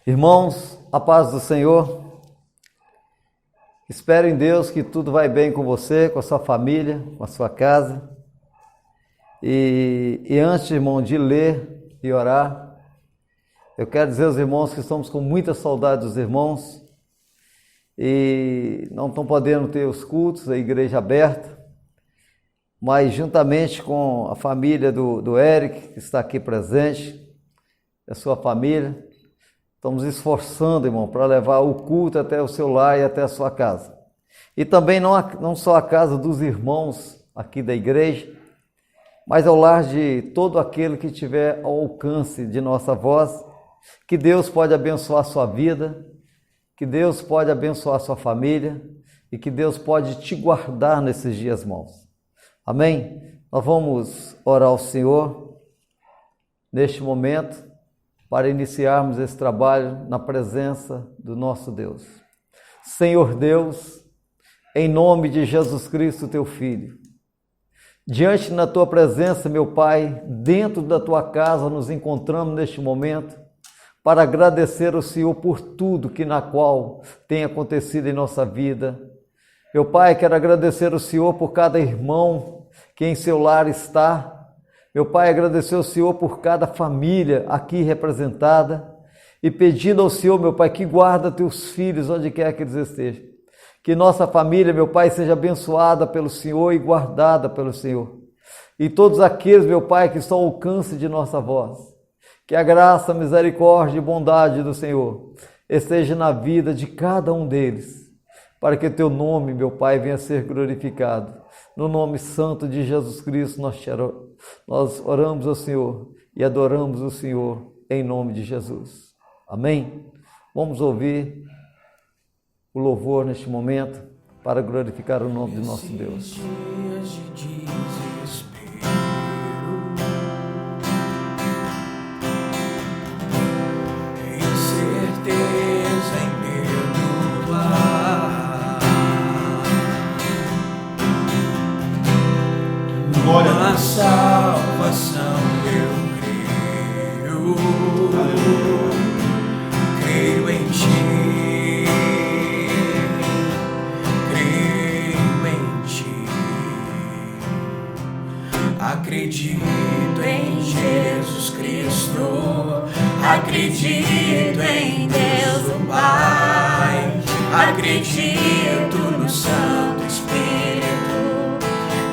Irmãos, a paz do Senhor. Espero em Deus que tudo vai bem com você, com a sua família, com a sua casa. E antes, irmão, de ler e orar, eu quero dizer aos irmãos que estamos com muita saudade dos irmãos e não estão podendo ter os cultos, a igreja aberta, mas juntamente com a família do Eric, que está aqui presente, a sua família, estamos esforçando, irmão, para levar o culto até o seu lar e até a sua casa. E também não só a casa dos irmãos aqui da igreja, mas ao lar de todo aquele que tiver ao alcance de nossa voz, que Deus pode abençoar a sua vida, que Deus pode abençoar a sua família e que Deus pode te guardar nesses dias maus. Amém? Nós vamos orar ao Senhor neste momento, para iniciarmos esse trabalho na presença do nosso Deus. Senhor Deus, em nome de Jesus Cristo, teu Filho, diante da tua presença, meu Pai, dentro da tua casa nos encontramos neste momento para agradecer ao Senhor por tudo que na qual tem acontecido em nossa vida. Meu Pai, quero agradecer ao Senhor por cada irmão que em seu lar está. Meu Pai, agradecer ao Senhor por cada família aqui representada e pedindo ao Senhor, meu Pai, que guarda teus filhos onde quer que eles estejam. Que nossa família, meu Pai, seja abençoada pelo Senhor e guardada pelo Senhor. E todos aqueles, meu Pai, que estão ao alcance de nossa voz. Que a graça, misericórdia e bondade do Senhor esteja na vida de cada um deles, para que teu nome, meu Pai, venha a ser glorificado. No nome santo de Jesus Cristo, nós oramos ao Senhor e adoramos o Senhor em nome de Jesus. Amém? Vamos ouvir o louvor neste momento para glorificar o nome de nosso Deus. Na salvação eu creio, creio em ti, creio em ti, acredito em Jesus Cristo, acredito em Deus o Pai, acredito no Santo Espírito,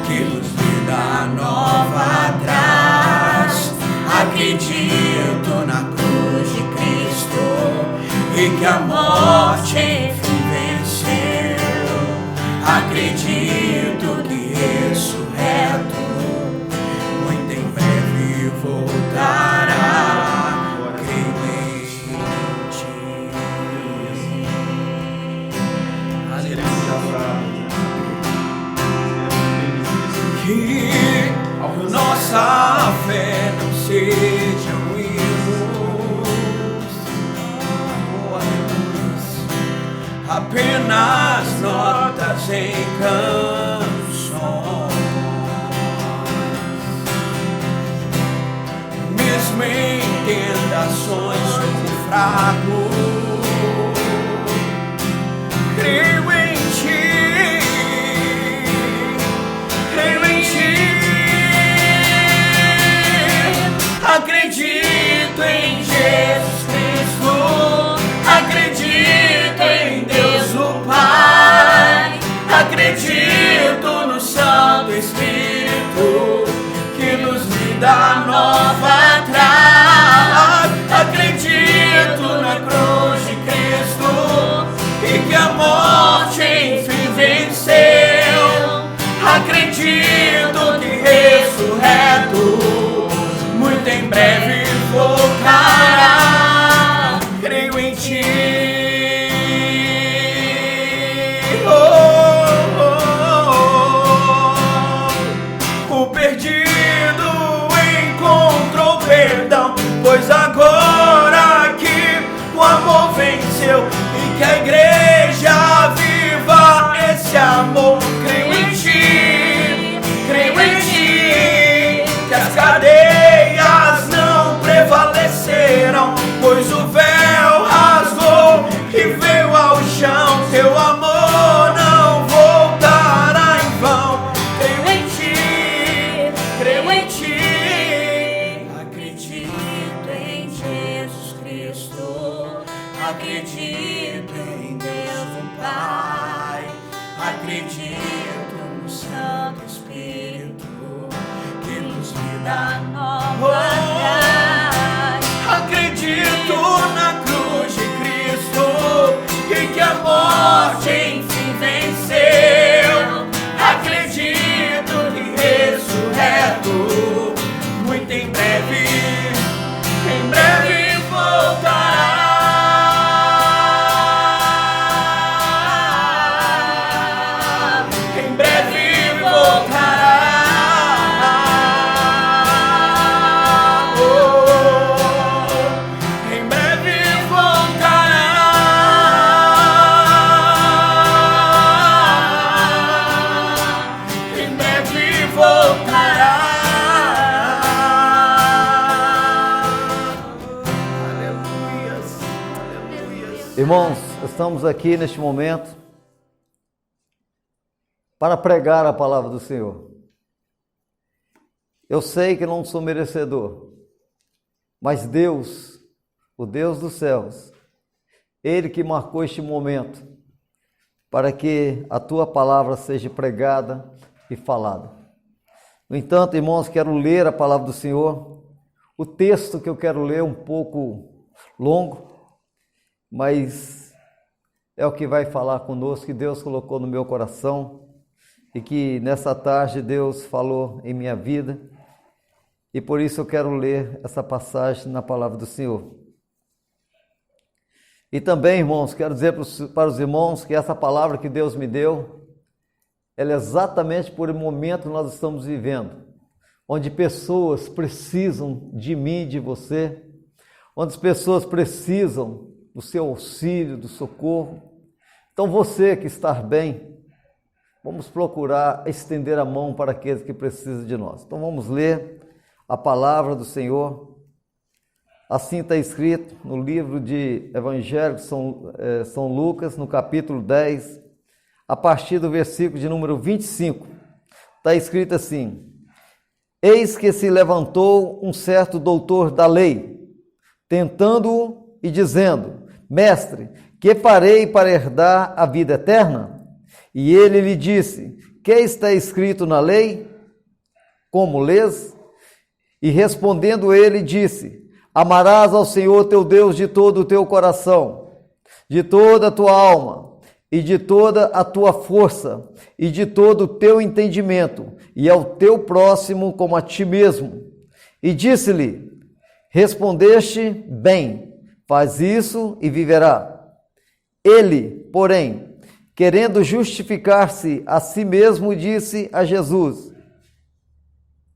que nos da nova traz, acredito na cruz de Cristo e que a morte enfim venceu, acredito que ressurreto muito em breve voltará, creio em ti. Que a nossa fé não seja um erro, apenas notas em canções, mesmo em tentações sou fraco, creio em ti, creio em ti. Acredito em Jesus Cristo, acredito em Deus o Pai, acredito no Santo Espírito, que nos dá nova traz, acredito na cruz de Cristo, e que a morte enfim venceu, acredito que ressurreto muito em breve voltará, creio em ti. O perdido encontrou Acredito em Deus o Pai, acredito no Santo Espírito, que nos dá nova paz. Acredito na cruz de Cristo, e que a morte enfim venceu. Acredito que ressurreto, muito em breve voltará. Em breve voltará. Oh, em breve voltará. Em breve voltará. Irmãos, estamos aqui neste momento para pregar a palavra do Senhor. Eu sei que não sou merecedor, mas Deus, o Deus dos céus, Ele que marcou este momento para que a tua palavra seja pregada e falada. No entanto, irmãos, quero ler a palavra do Senhor. O texto que eu quero ler é um pouco longo, mas é o que vai falar conosco, que Deus colocou no meu coração e que nessa tarde Deus falou em minha vida, e por isso eu quero ler essa passagem na palavra do Senhor. E também, irmãos, quero dizer para os irmãos que essa palavra que Deus me deu, ela é exatamente por um momento que nós estamos vivendo, onde pessoas precisam de mim e de você, onde as pessoas precisam do seu auxílio, do socorro. Então você que está bem, vamos procurar estender a mão para aqueles que precisam de nós. Então vamos ler a palavra do Senhor. Assim está escrito no livro de Evangelho de São Lucas, no capítulo 10, a partir do versículo de número 25. Está escrito assim: Eis que se levantou um certo doutor da lei, tentando-o e dizendo: Mestre, que farei para herdar a vida eterna? E ele lhe disse: Que está escrito na lei? Como lês? E respondendo ele, disse: Amarás ao Senhor teu Deus de todo o teu coração, de toda a tua alma, e de toda a tua força, e de todo o teu entendimento, e ao teu próximo como a ti mesmo. E disse-lhe: Respondeste bem, faz isso e viverá. Ele, porém, querendo justificar-se a si mesmo, disse a Jesus: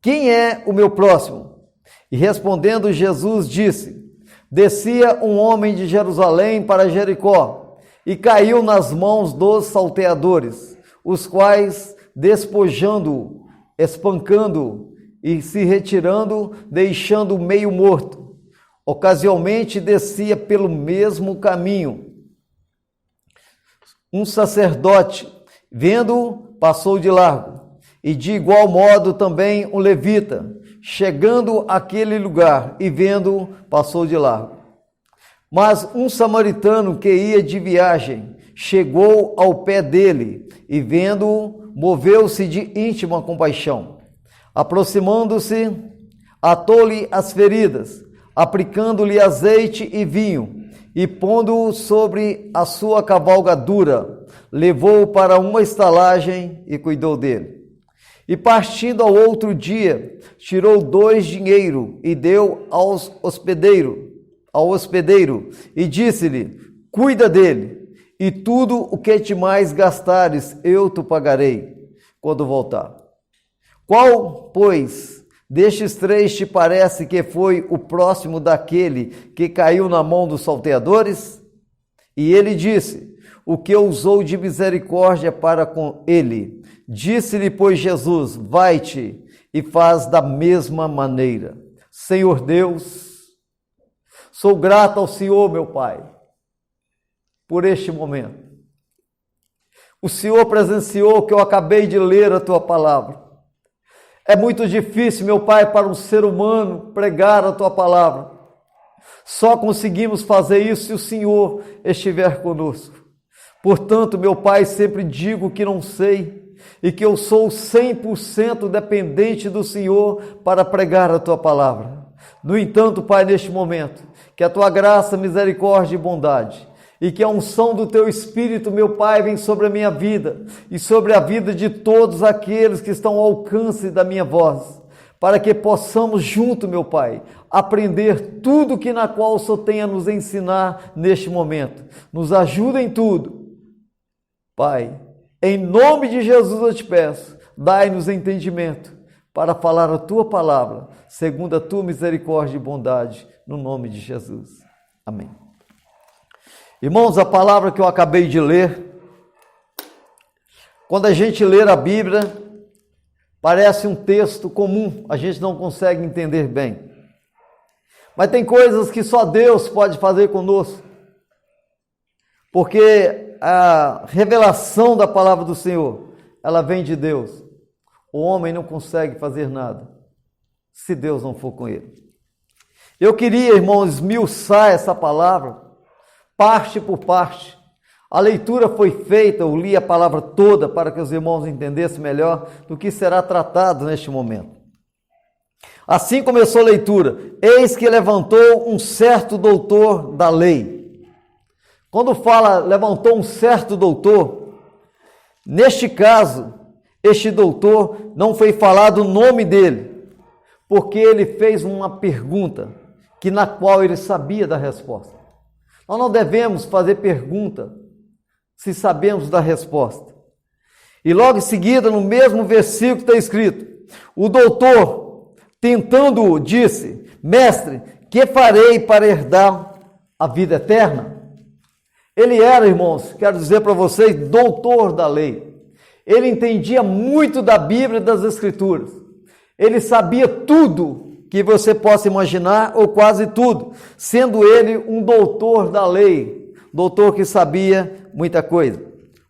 Quem é o meu próximo? E respondendo Jesus disse: Descia um homem de Jerusalém para Jericó, e caiu nas mãos dos salteadores, os quais, despojando-o, espancando-o e se retirando, deixando-o meio morto. Ocasionalmente descia pelo mesmo caminho um sacerdote, vendo-o, passou de largo. E de igual modo também um levita, chegando àquele lugar e vendo-o, passou de largo. Mas um samaritano que ia de viagem chegou ao pé dele e vendo-o, moveu-se de íntima compaixão. Aproximando-se, atou-lhe as feridas, aplicando-lhe azeite e vinho, e pondo-o sobre a sua cavalgadura, levou-o para uma estalagem e cuidou dele. E partindo ao outro dia, tirou 2 dinheiro e deu ao hospedeiro, e disse-lhe: Cuida dele, e tudo o que te mais gastares, eu te pagarei quando voltar. Qual, pois, destes 3 te parece que foi o próximo daquele que caiu na mão dos salteadores? E ele disse: O que usou de misericórdia para com ele. Disse-lhe, pois, Jesus: Vai-te e faz da mesma maneira. Senhor Deus, sou grato ao Senhor, meu Pai, por este momento. O Senhor presenciou que eu acabei de ler a Tua palavra. É muito difícil, meu Pai, para um ser humano pregar a Tua palavra. Só conseguimos fazer isso se o Senhor estiver conosco. Portanto, meu Pai, sempre digo que não sei e que eu sou 100% dependente do Senhor para pregar a Tua palavra. No entanto, Pai, neste momento, que a Tua graça, misericórdia e bondade e que a unção do Teu Espírito, meu Pai, vem sobre a minha vida e sobre a vida de todos aqueles que estão ao alcance da minha voz, para que possamos junto, meu Pai, aprender tudo que na qual o Senhor tem a nos ensinar neste momento. Nos ajuda em tudo. Pai, em nome de Jesus eu te peço, dai-nos entendimento para falar a Tua palavra, segundo a Tua misericórdia e bondade, no nome de Jesus. Amém. Irmãos, a palavra que eu acabei de ler, quando a gente lê a Bíblia, parece um texto comum, a gente não consegue entender bem. Mas tem coisas que só Deus pode fazer conosco, porque a revelação da palavra do Senhor, ela vem de Deus. O homem não consegue fazer nada se Deus não for com ele. Eu queria, irmãos, esmiuçar essa palavra, parte por parte. A leitura foi feita, eu li a palavra toda para que os irmãos entendessem melhor do que será tratado neste momento. Assim começou a leitura. Eis que levantou um certo doutor da lei. Quando fala levantou um certo doutor, neste caso, este doutor não foi falado o nome dele, porque ele fez uma pergunta que na qual ele sabia da resposta. Nós não devemos fazer pergunta se sabemos da resposta. E logo em seguida, no mesmo versículo está escrito, o doutor, tentando-o, disse, mestre, que farei para herdar a vida eterna? Ele era, irmãos, quero dizer para vocês, doutor da lei. Ele entendia muito da Bíblia e das Escrituras. Ele sabia tudo que você possa imaginar, ou quase tudo, sendo ele um doutor da lei, doutor que sabia muita coisa.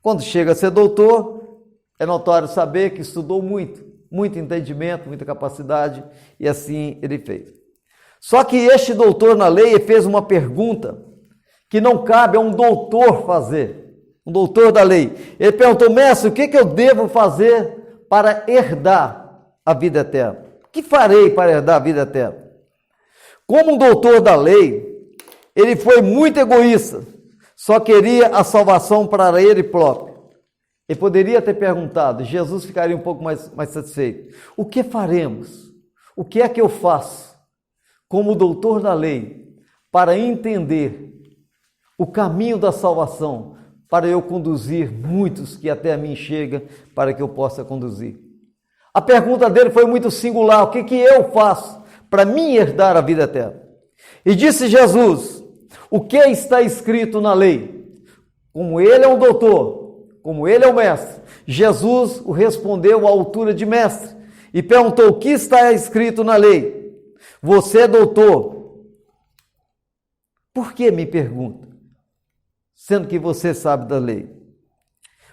Quando chega a ser doutor, é notório saber que estudou muito entendimento, muita capacidade, e assim ele fez. Só que este doutor na lei fez uma pergunta que não cabe a um doutor fazer, um doutor da lei. Ele perguntou, mestre, o que eu devo fazer para herdar a vida eterna? O que farei para herdar a vida eterna? Como um doutor da lei, ele foi muito egoísta, só queria a salvação para ele próprio. Ele poderia ter perguntado, Jesus ficaria um pouco mais satisfeito. O que faremos? O que é que eu faço como doutor da lei para entender o caminho da salvação, para eu conduzir muitos que até a mim chegam, para que eu possa conduzir? A pergunta dele foi muito singular, o que eu faço para mim herdar a vida eterna? E disse Jesus, o que está escrito na lei? Como ele é um doutor, como ele é um mestre, Jesus o respondeu à altura de mestre e perguntou, o que está escrito na lei? Você é doutor, por que me pergunta? Sendo que você sabe da lei.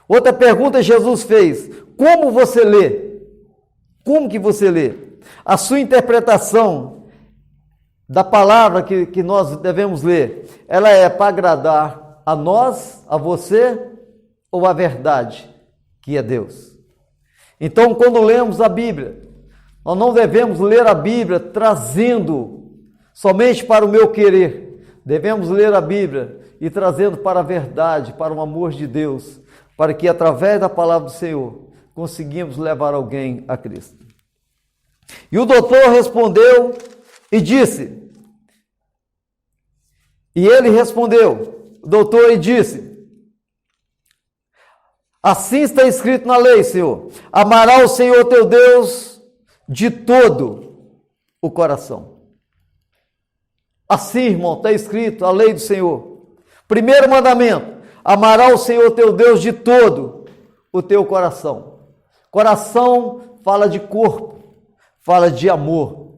Outra pergunta Jesus fez, como você lê? Como que você lê? A sua interpretação da palavra que nós devemos ler, ela é para agradar a nós, a você, ou a verdade, que é Deus? Então, quando lemos a Bíblia, nós não devemos ler a Bíblia trazendo somente para o meu querer. Devemos ler a Bíblia e trazendo para a verdade, para o amor de Deus, para que através da palavra do Senhor conseguimos levar alguém a Cristo. E o doutor respondeu e disse, e ele respondeu, o doutor, e disse, assim está escrito na lei, Senhor, amará o Senhor teu Deus de todo o coração. Assim, irmão, está escrito a lei do Senhor. Primeiro mandamento, amará o Senhor teu Deus de todo o teu coração. Coração fala de corpo, fala de amor.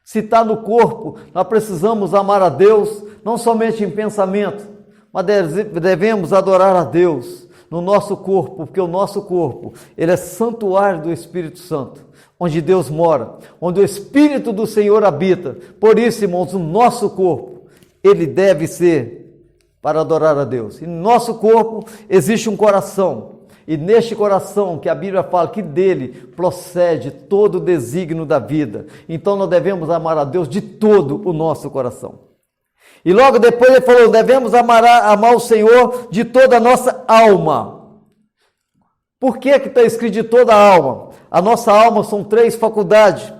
Se está no corpo, nós precisamos amar a Deus, não somente em pensamento, mas devemos adorar a Deus no nosso corpo, porque o nosso corpo, ele é santuário do Espírito Santo, onde Deus mora, onde o Espírito do Senhor habita. Por isso, irmãos, o nosso corpo ele deve ser para adorar a Deus. E no nosso corpo existe um coração. E neste coração que a Bíblia fala que dele procede todo o desígnio da vida. Então nós devemos amar a Deus de todo o nosso coração. E logo depois ele falou, devemos amar o Senhor de toda a nossa alma. Por que está escrito de toda a alma? A nossa alma são 3 faculdades: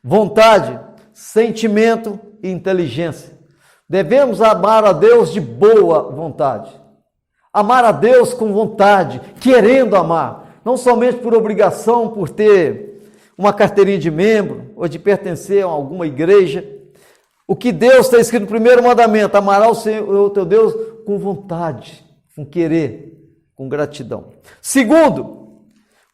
vontade, sentimento e inteligência. Devemos amar a Deus de boa vontade. Amar a Deus com vontade, querendo amar. Não somente por obrigação, por ter uma carteirinha de membro ou de pertencer a alguma igreja. O que Deus está escrito no primeiro mandamento: amará o Senhor, o teu Deus, com vontade, com querer, com gratidão. Segundo,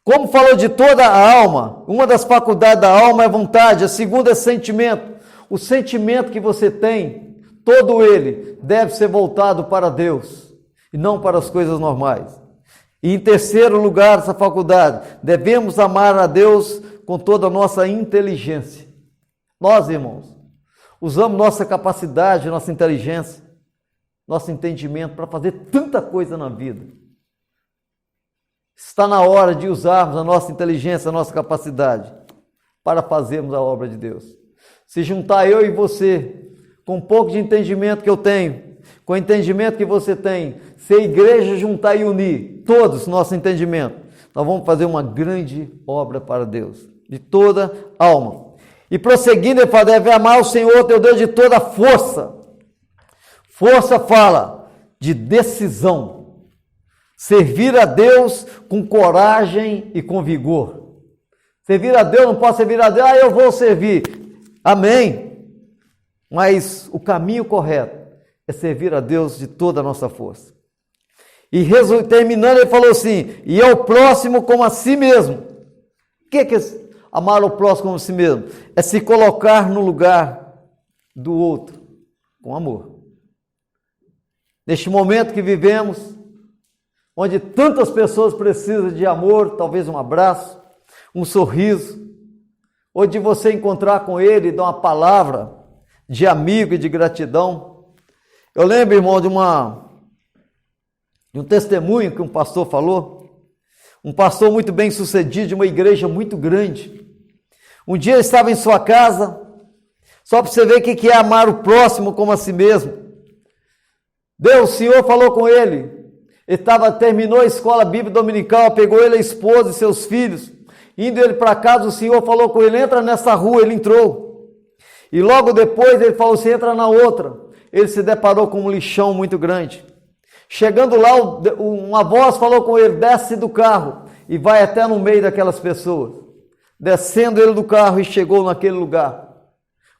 como falou de toda a alma, uma das faculdades da alma é vontade, a segunda é sentimento. O sentimento que você tem, todo ele, deve ser voltado para Deus e não para as coisas normais. E em terceiro lugar, essa faculdade, devemos amar a Deus com toda a nossa inteligência. Nós, irmãos, usamos nossa capacidade, nossa inteligência, nosso entendimento para fazer tanta coisa na vida. Está na hora de usarmos a nossa inteligência, a nossa capacidade para fazermos a obra de Deus. Se juntar eu e você, com um pouco de entendimento que eu tenho, com o entendimento que você tem, se a igreja juntar e unir todos nosso entendimento, nós vamos fazer uma grande obra para Deus, de toda alma. E prosseguindo, ele fala, deve amar o Senhor teu Deus de toda força. Força fala de decisão. Servir a Deus com coragem e com vigor. Servir a Deus, não posso servir a Deus, eu vou servir. Amém. Mas o caminho correto é servir a Deus de toda a nossa força. E terminando, ele falou assim, e ao próximo como a si mesmo. O que é amar o próximo como a si mesmo? É se colocar no lugar do outro, com amor. Neste momento que vivemos, onde tantas pessoas precisam de amor, talvez um abraço, um sorriso, ou de você encontrar com ele e dar uma palavra de amigo e de gratidão. Eu lembro, irmão, de um testemunho que um pastor falou, um pastor muito bem sucedido, de uma igreja muito grande. Um dia ele estava em sua casa, só para você ver o que é amar o próximo como a si mesmo. O Senhor falou com ele, terminou a escola bíblica dominical, pegou ele, a esposa e seus filhos, indo ele para casa, o Senhor falou com ele, entra nessa rua, ele entrou. E logo depois ele falou, você entra na outra. Ele se deparou com um lixão muito grande. Chegando lá, uma voz falou com ele, desce do carro e vai até no meio daquelas pessoas. Descendo ele do carro e chegou naquele lugar.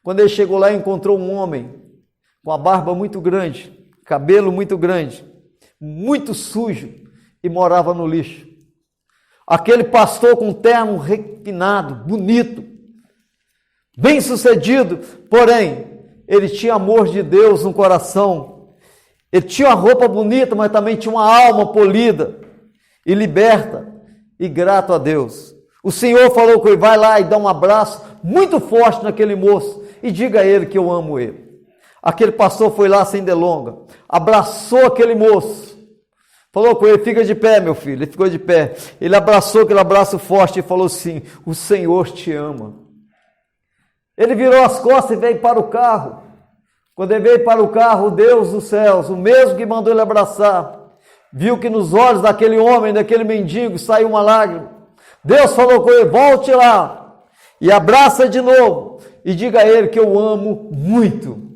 Quando ele chegou lá, encontrou um homem com a barba muito grande, cabelo muito grande, muito sujo e morava no lixo. Aquele pastor com terno refinado, bonito, bem sucedido, porém, ele tinha amor de Deus no coração. Ele tinha uma roupa bonita, mas também tinha uma alma polida e liberta e grato a Deus. O Senhor falou com ele, vai lá e dá um abraço muito forte naquele moço e diga a ele que eu amo ele. Aquele pastor foi lá sem delonga, abraçou aquele moço, falou com ele, fica de pé, meu filho. Ele ficou de pé, ele abraçou aquele abraço forte e falou assim, o Senhor te ama. Ele virou as costas e veio para o carro. Quando ele veio para o carro, o Deus dos céus, o mesmo que mandou ele abraçar, viu que nos olhos daquele homem, daquele mendigo, saiu uma lágrima. Deus falou com ele, volte lá e abraça de novo e diga a ele que eu amo muito.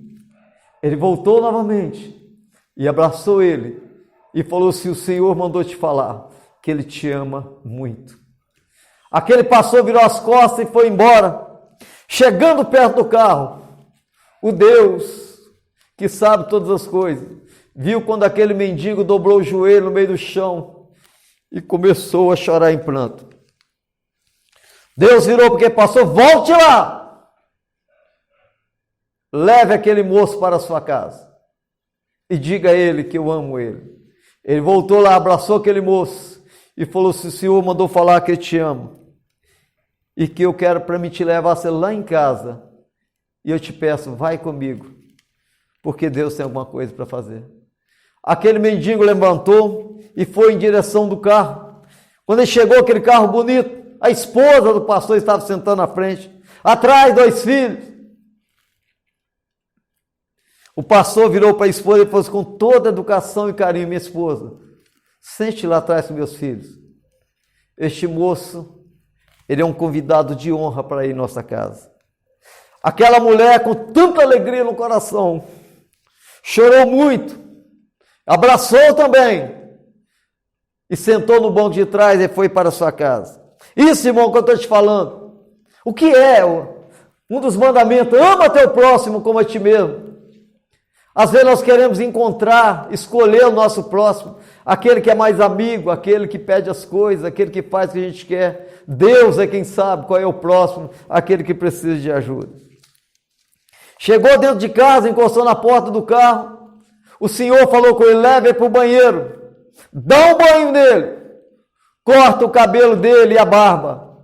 Ele voltou novamente e abraçou ele e falou assim, o Senhor mandou te falar que ele te ama muito. Aquele pastor virou as costas e foi embora. Chegando perto do carro, o Deus que sabe todas as coisas, viu quando aquele mendigo dobrou o joelho no meio do chão e começou a chorar em pranto. Deus virou porque passou, volte lá, leve aquele moço para a sua casa e diga a ele que eu amo ele. Ele voltou lá, abraçou aquele moço e falou, se o Senhor mandou falar que eu te amo e que eu quero para me te levar lá em casa, e eu te peço, vai comigo, porque Deus tem alguma coisa para fazer. Aquele mendigo levantou e foi em direção do carro. Quando ele chegou, aquele carro bonito, a esposa do pastor estava sentando na frente, atrás 2 filhos. O pastor virou para a esposa e falou assim, com toda educação e carinho: minha esposa, sente lá atrás com meus filhos. Este moço, ele é um convidado de honra para ir em nossa casa. Aquela mulher, com tanta alegria no coração, chorou muito, abraçou também, e sentou no banco de trás e foi para a sua casa. Isso, irmão, que eu estou te falando. O que é um dos mandamentos? Ama teu próximo como a ti mesmo. Às vezes nós queremos encontrar, escolher o nosso próximo, aquele que é mais amigo, aquele que pede as coisas, aquele que faz o que a gente quer. Deus é quem sabe qual é o próximo, aquele que precisa de ajuda. Chegou dentro de casa, encostou na porta do carro, o Senhor falou com ele: leve ele para o banheiro, dá um banho nele, corta o cabelo dele e a barba,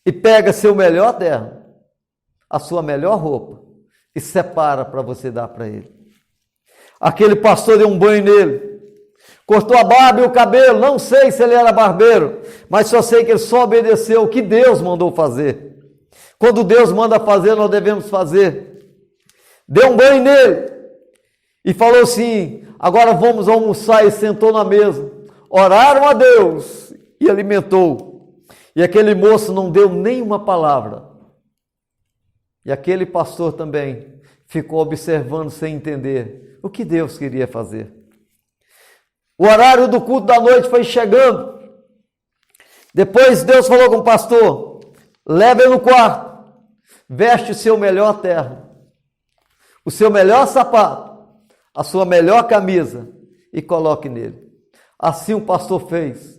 e pega seu melhor terno, a sua melhor roupa, e separa para você dar para ele. Aquele pastor deu um banho nele, cortou a barba e o cabelo. Não sei se ele era barbeiro, mas só sei que ele só obedeceu o que Deus mandou fazer. Quando Deus manda fazer, nós devemos fazer. Deu um banho nele e falou assim: agora vamos almoçar. E sentou na mesa, oraram a Deus e alimentou. E aquele moço não deu nenhuma palavra. E aquele pastor também ficou observando sem entender o que Deus queria fazer. O horário do culto da noite foi chegando. Depois Deus falou com o pastor: leve ele no quarto, veste o seu melhor terno, o seu melhor sapato, a sua melhor camisa e coloque nele. Assim o pastor fez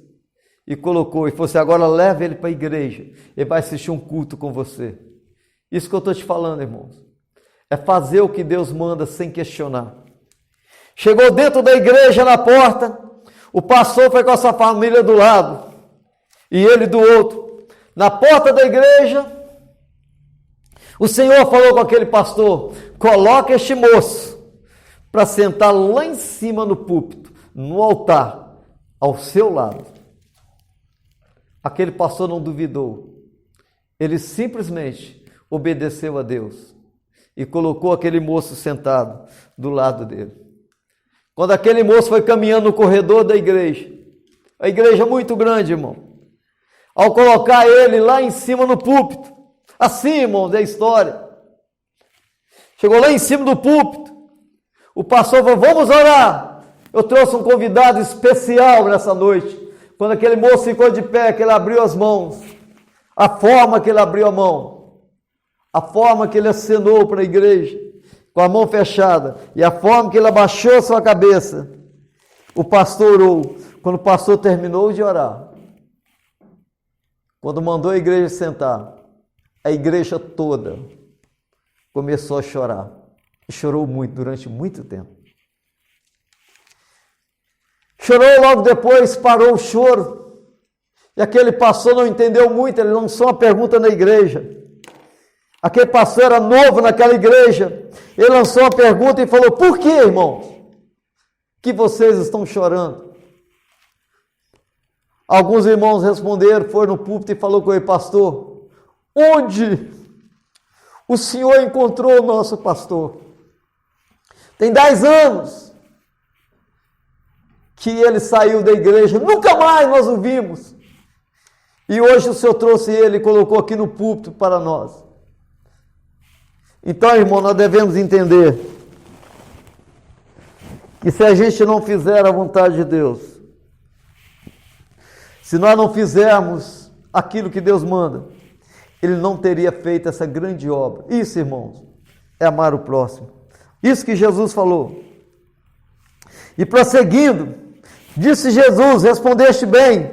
e colocou, e falou assim: agora leve ele para a igreja, ele vai assistir um culto com você. Isso que eu estou te falando, irmãos, é fazer o que Deus manda sem questionar. Chegou dentro da igreja, na porta, o pastor foi com a sua família do lado e ele do outro. Na porta da igreja, o Senhor falou com aquele pastor: coloca este moço para sentar lá em cima no púlpito, no altar, ao seu lado. Aquele pastor não duvidou, ele simplesmente obedeceu a Deus e colocou aquele moço sentado do lado dele. Quando aquele moço foi caminhando no corredor da igreja, a igreja é muito grande, irmão, ao colocar ele lá em cima no púlpito, assim, irmãos, é a história. Chegou lá em cima do púlpito, o pastor falou: vamos orar. Eu trouxe um convidado especial nessa noite. Quando aquele moço ficou de pé, que ele abriu as mãos, a forma que ele abriu a mão, a forma que ele acenou para a igreja, com a mão fechada, e a forma que ele abaixou sua cabeça, o pastor orou. Quando o pastor terminou de orar, quando mandou a igreja sentar, a igreja toda começou a chorar, e chorou muito, durante muito tempo. Chorou, logo depois parou o choro, e aquele pastor não entendeu muito, ele lançou uma pergunta na igreja. Aquele pastor era novo naquela igreja, ele lançou uma pergunta e falou: por que, irmãos, que vocês estão chorando? Alguns irmãos responderam, foram no púlpito e falou com ele: pastor, onde o senhor encontrou o nosso pastor? Tem 10 anos que ele saiu da igreja, nunca mais nós o vimos. E hoje o senhor trouxe ele e colocou aqui no púlpito para nós. Então, irmão, nós devemos entender que se a gente não fizer a vontade de Deus, se nós não fizermos aquilo que Deus manda, Ele não teria feito essa grande obra. Isso, irmãos, é amar o próximo. Isso que Jesus falou. E prosseguindo, disse Jesus: respondeste bem,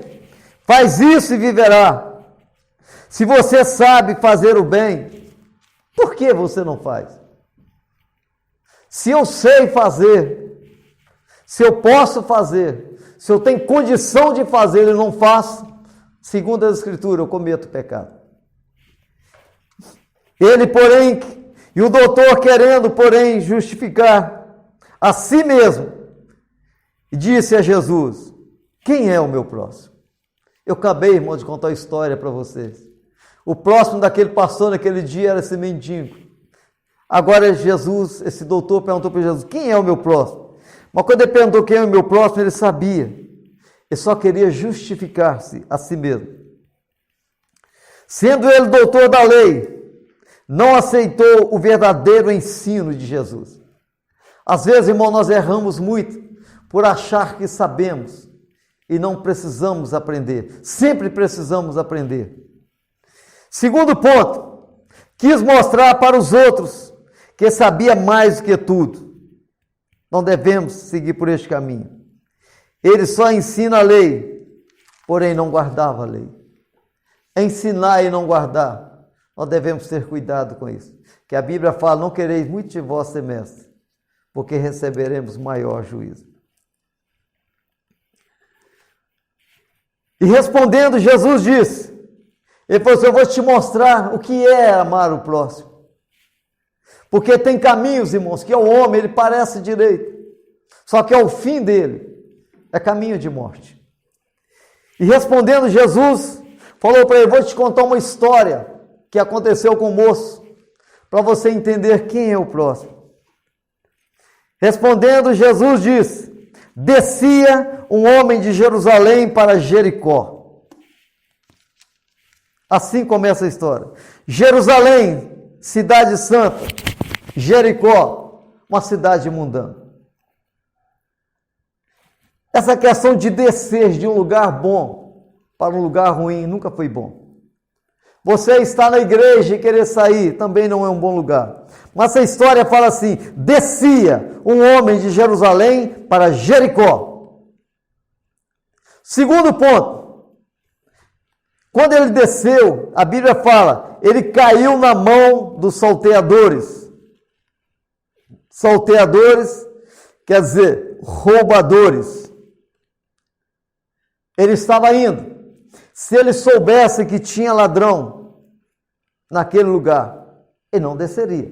faz isso e viverá. Se você sabe fazer o bem, por que você não faz? Se eu sei fazer, se eu posso fazer, se eu tenho condição de fazer e não faço, segundo as Escrituras, eu cometo pecado. Ele, porém, E o doutor, querendo, porém, justificar a si mesmo, disse a Jesus: quem é o meu próximo? Eu acabei, irmão, de contar a história para vocês. O próximo daquele pastor naquele dia era esse mendigo. Agora Jesus, esse doutor perguntou para Jesus: quem é o meu próximo? Mas quando ele perguntou quem é o meu próximo, ele sabia. Ele só queria justificar-se a si mesmo. Sendo ele doutor da lei, não aceitou o verdadeiro ensino de Jesus. Às vezes, irmão, nós erramos muito por achar que sabemos e não precisamos aprender. Sempre precisamos aprender. Segundo ponto, quis mostrar para os outros que sabia mais do que tudo. Não devemos seguir por este caminho. Ele só ensina a lei, porém não guardava a lei. Ensinar e não guardar, nós devemos ter cuidado com isso. Que a Bíblia fala: não quereis muito de vós ser mestre, porque receberemos maior juízo. E respondendo, Jesus disse, ele falou assim: eu vou te mostrar o que é amar o próximo. Porque tem caminhos, irmãos, que o homem, ele parece direito, só que ao fim dele é caminho de morte. E respondendo, Jesus falou para ele: vou te contar uma história que aconteceu com o moço, para você entender quem é o próximo. Respondendo, Jesus disse: descia um homem de Jerusalém para Jericó. Assim começa a história. Jerusalém, cidade santa. Jericó, uma cidade mundana. Essa questão de descer de um lugar bom para um lugar ruim nunca foi bom. Você está na igreja e querer sair também não é um bom lugar. Mas essa história fala assim: descia um homem de Jerusalém para Jericó. Segundo ponto, quando ele desceu, a Bíblia fala, ele caiu na mão dos salteadores. Salteadores quer dizer roubadores. Ele estava indo. Se ele soubesse que tinha ladrão naquele lugar, ele não desceria.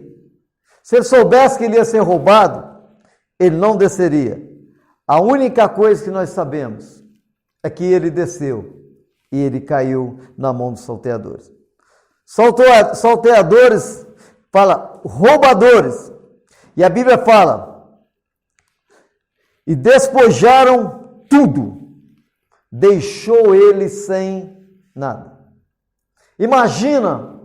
Se ele soubesse que ele ia ser roubado, ele não desceria. A única coisa que nós sabemos é que ele desceu e ele caiu na mão dos salteadores. Salteadores fala roubadores. E a Bíblia fala: e despojaram tudo, deixou ele sem nada. Imagina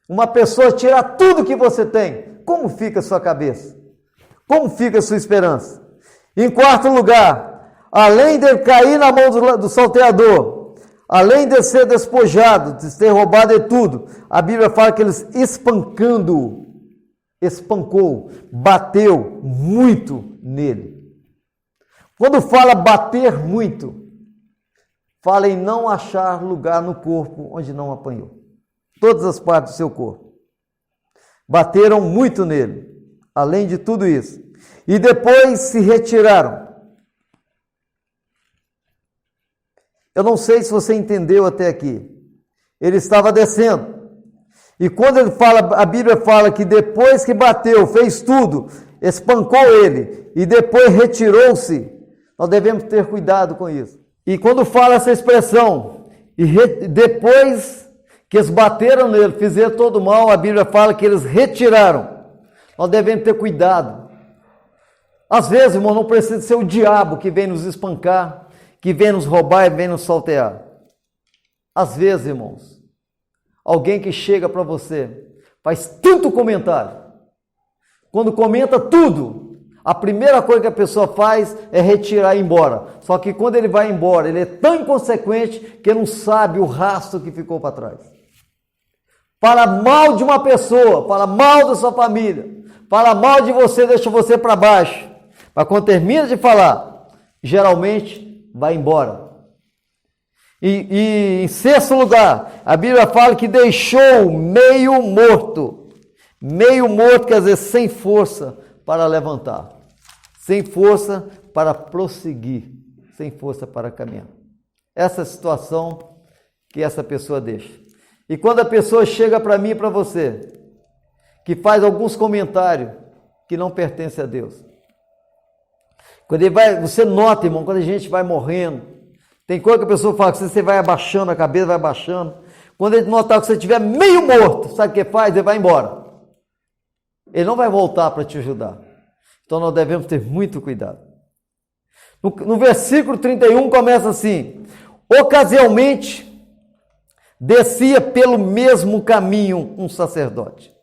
uma pessoa tirar tudo que você tem. Como fica a sua cabeça? Como fica a sua esperança? Em quarto lugar, além de cair na mão do salteador, além de ser despojado, de ter roubado e tudo, a Bíblia fala que eles espancou, bateu muito nele. Quando fala bater muito, fala em não achar lugar no corpo onde não apanhou. Todas as partes do seu corpo. Bateram muito nele, além de tudo isso. E depois se retiraram. Eu não sei se você entendeu até aqui. Ele estava descendo. E quando ele fala, a Bíblia fala que depois que bateu, fez tudo, espancou ele e depois retirou-se, nós devemos ter cuidado com isso. E quando fala essa expressão, depois que eles bateram nele, fizeram todo mal, a Bíblia fala que eles retiraram. Nós devemos ter cuidado. Às vezes, irmão, não precisa ser o diabo que vem nos espancar, que vem nos roubar e vem nos saltear. Às vezes, irmãos, alguém que chega para você, faz tanto comentário. Quando comenta tudo, a primeira coisa que a pessoa faz é retirar e ir embora. Só que quando ele vai embora, ele é tão inconsequente que não sabe o rastro que ficou para trás. Fala mal de uma pessoa, fala mal da sua família, fala mal de você, deixa você para baixo. Mas quando termina de falar, geralmente vai embora. E em sexto lugar, a Bíblia fala que deixou meio morto. Meio morto quer dizer sem força para levantar, sem força para prosseguir, sem força para caminhar. Essa situação que essa pessoa deixa. E quando a pessoa chega para mim e para você, que faz alguns comentários que não pertencem a Deus. Quando ele vai, você nota, irmão, quando a gente vai morrendo, tem coisa que a pessoa fala que você vai abaixando a cabeça, vai abaixando. Quando ele notar que você estiver meio morto, sabe o que faz? Ele vai embora. Ele não vai voltar para te ajudar. Então nós devemos ter muito cuidado. No versículo 31 começa assim: ocasialmente descia pelo mesmo caminho um sacerdote.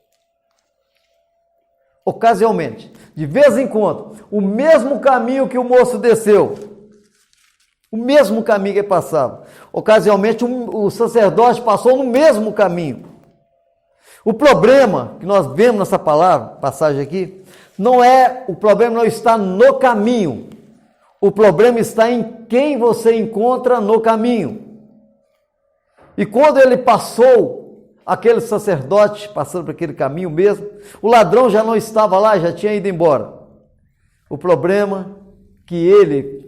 Ocasionalmente, de vez em quando, o mesmo caminho que o moço desceu, o mesmo caminho que ele passava. Ocasionalmente o sacerdote passou no mesmo caminho. O problema que nós vemos nessa passagem aqui, o problema não está no caminho. O problema está em quem você encontra no caminho. E quando ele passou, aquele sacerdote passando por aquele caminho mesmo, o ladrão já não estava lá, já tinha ido embora. O problema que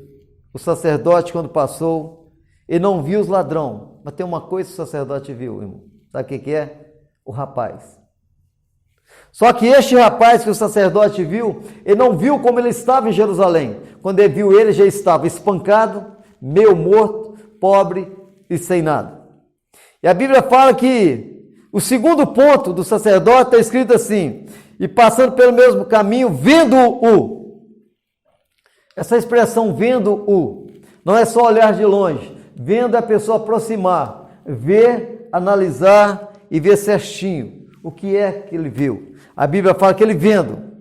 o sacerdote, quando passou, ele não viu os ladrões. Mas tem uma coisa que o sacerdote viu, irmão. Sabe o que é? O rapaz. Só que este rapaz que o sacerdote viu, ele não viu como ele estava em Jerusalém. Quando ele viu ele, já estava espancado, meio morto, pobre e sem nada. E a Bíblia fala que o segundo ponto do sacerdote está escrito assim: e passando pelo mesmo caminho, vendo-o. Essa expressão vendo-o não é só olhar de longe, vendo a pessoa aproximar, ver, analisar e ver certinho o que é que ele viu. A Bíblia fala que ele vendo,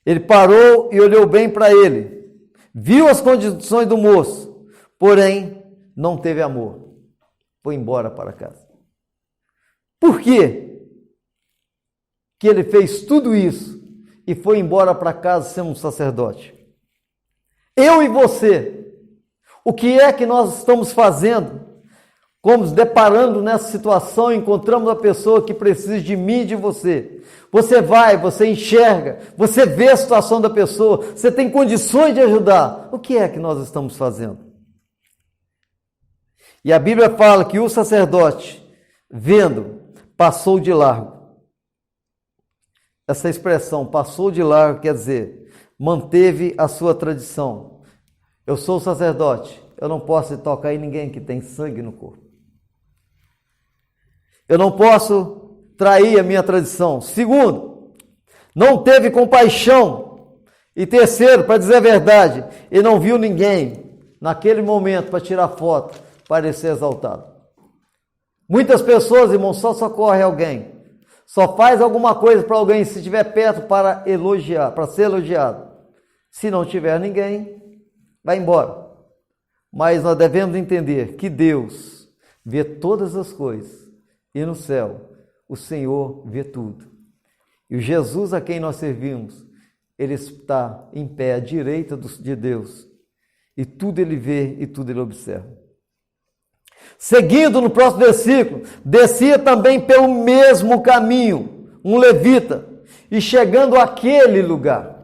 ele parou e olhou bem para ele, viu as condições do moço, porém não teve amor, foi embora para casa. Por quê que ele fez tudo isso e foi embora para casa sendo um sacerdote? Eu e você, o que é que nós estamos fazendo? Como nos deparando nessa situação, encontramos uma pessoa que precisa de mim e de você. Você vai, você enxerga, você vê a situação da pessoa, você tem condições de ajudar. O que é que nós estamos fazendo? E a Bíblia fala que o sacerdote, vendo, passou de largo. Essa expressão, passou de largo, quer dizer, manteve a sua tradição. Eu sou sacerdote, eu não posso tocar em ninguém que tem sangue no corpo. Eu não posso trair a minha tradição. Segundo, não teve compaixão. E terceiro, para dizer a verdade, ele não viu ninguém naquele momento para tirar foto, para ser exaltado. Muitas pessoas, irmão, só socorre alguém, só faz alguma coisa para alguém se estiver perto para elogiar, para ser elogiado. Se não tiver ninguém, vai embora. Mas nós devemos entender que Deus vê todas as coisas. E no céu, o Senhor vê tudo. E o Jesus a quem nós servimos, ele está em pé à direita de Deus. E tudo ele vê e tudo ele observa. Seguindo no próximo versículo, descia também pelo mesmo caminho um levita, e chegando àquele lugar.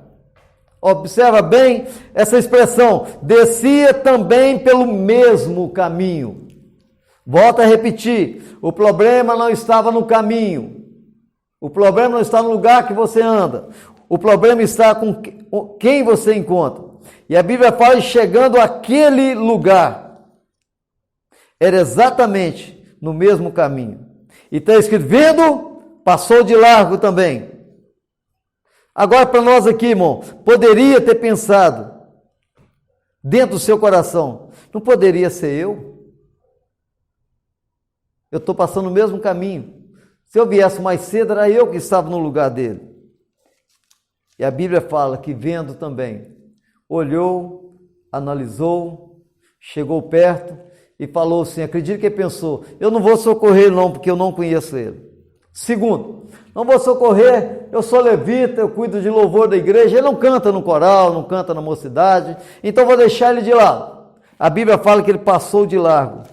Observa bem essa expressão, descia também pelo mesmo caminho. Volto a repetir, o problema não estava no caminho, o problema não está no lugar que você anda, o problema está com quem você encontra. E a Bíblia fala, chegando àquele lugar, era exatamente no mesmo caminho. E está escrito, vendo, passou de largo também. Agora para nós aqui, irmão, poderia ter pensado, dentro do seu coração, não poderia ser eu? Eu estou passando o mesmo caminho. Se eu viesse mais cedo, era eu que estava no lugar dele. E a Bíblia fala que vendo também, olhou, analisou, chegou perto e falou assim, acredito que ele pensou, eu não vou socorrer ele não, porque eu não conheço ele. Segundo, não vou socorrer, eu sou levita, eu cuido de louvor da igreja, ele não canta no coral, não canta na mocidade, então vou deixar ele de lado. A Bíblia fala que ele passou de largo,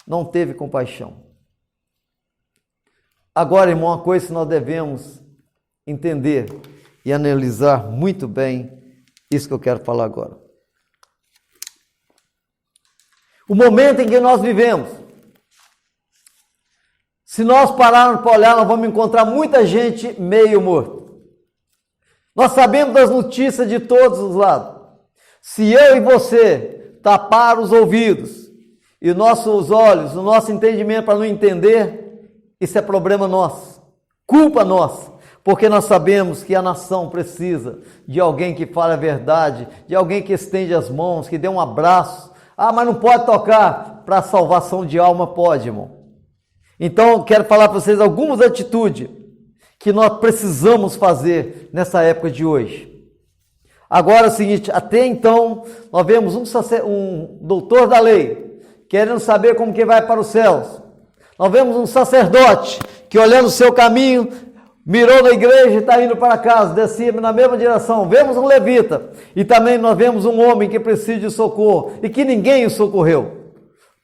não teve compaixão. Agora, irmão, uma coisa que nós devemos entender e analisar muito bem, isso que eu quero falar agora. O momento em que nós vivemos, Se nós pararmos para olhar, nós vamos encontrar muita gente meio morto. Nós sabemos das notícias de todos os lados. Se eu e você tapar os ouvidos e nossos olhos, o nosso entendimento para não entender, isso é problema nosso, culpa nossa, porque nós sabemos que a nação precisa de alguém que fale a verdade, de alguém que estende as mãos, que dê um abraço. Ah, mas não pode tocar. Para a salvação de alma pode, irmão. Então, quero falar para vocês algumas atitudes que nós precisamos fazer nessa época de hoje. Agora é o seguinte, até então, nós vemos um doutor da lei, querendo saber como que vai para os céus. Nós vemos um sacerdote, que olhando o seu caminho, mirou na igreja e está indo para casa, descia na mesma direção. Vemos um levita, e também nós vemos um homem que precisa de socorro, e que ninguém o socorreu.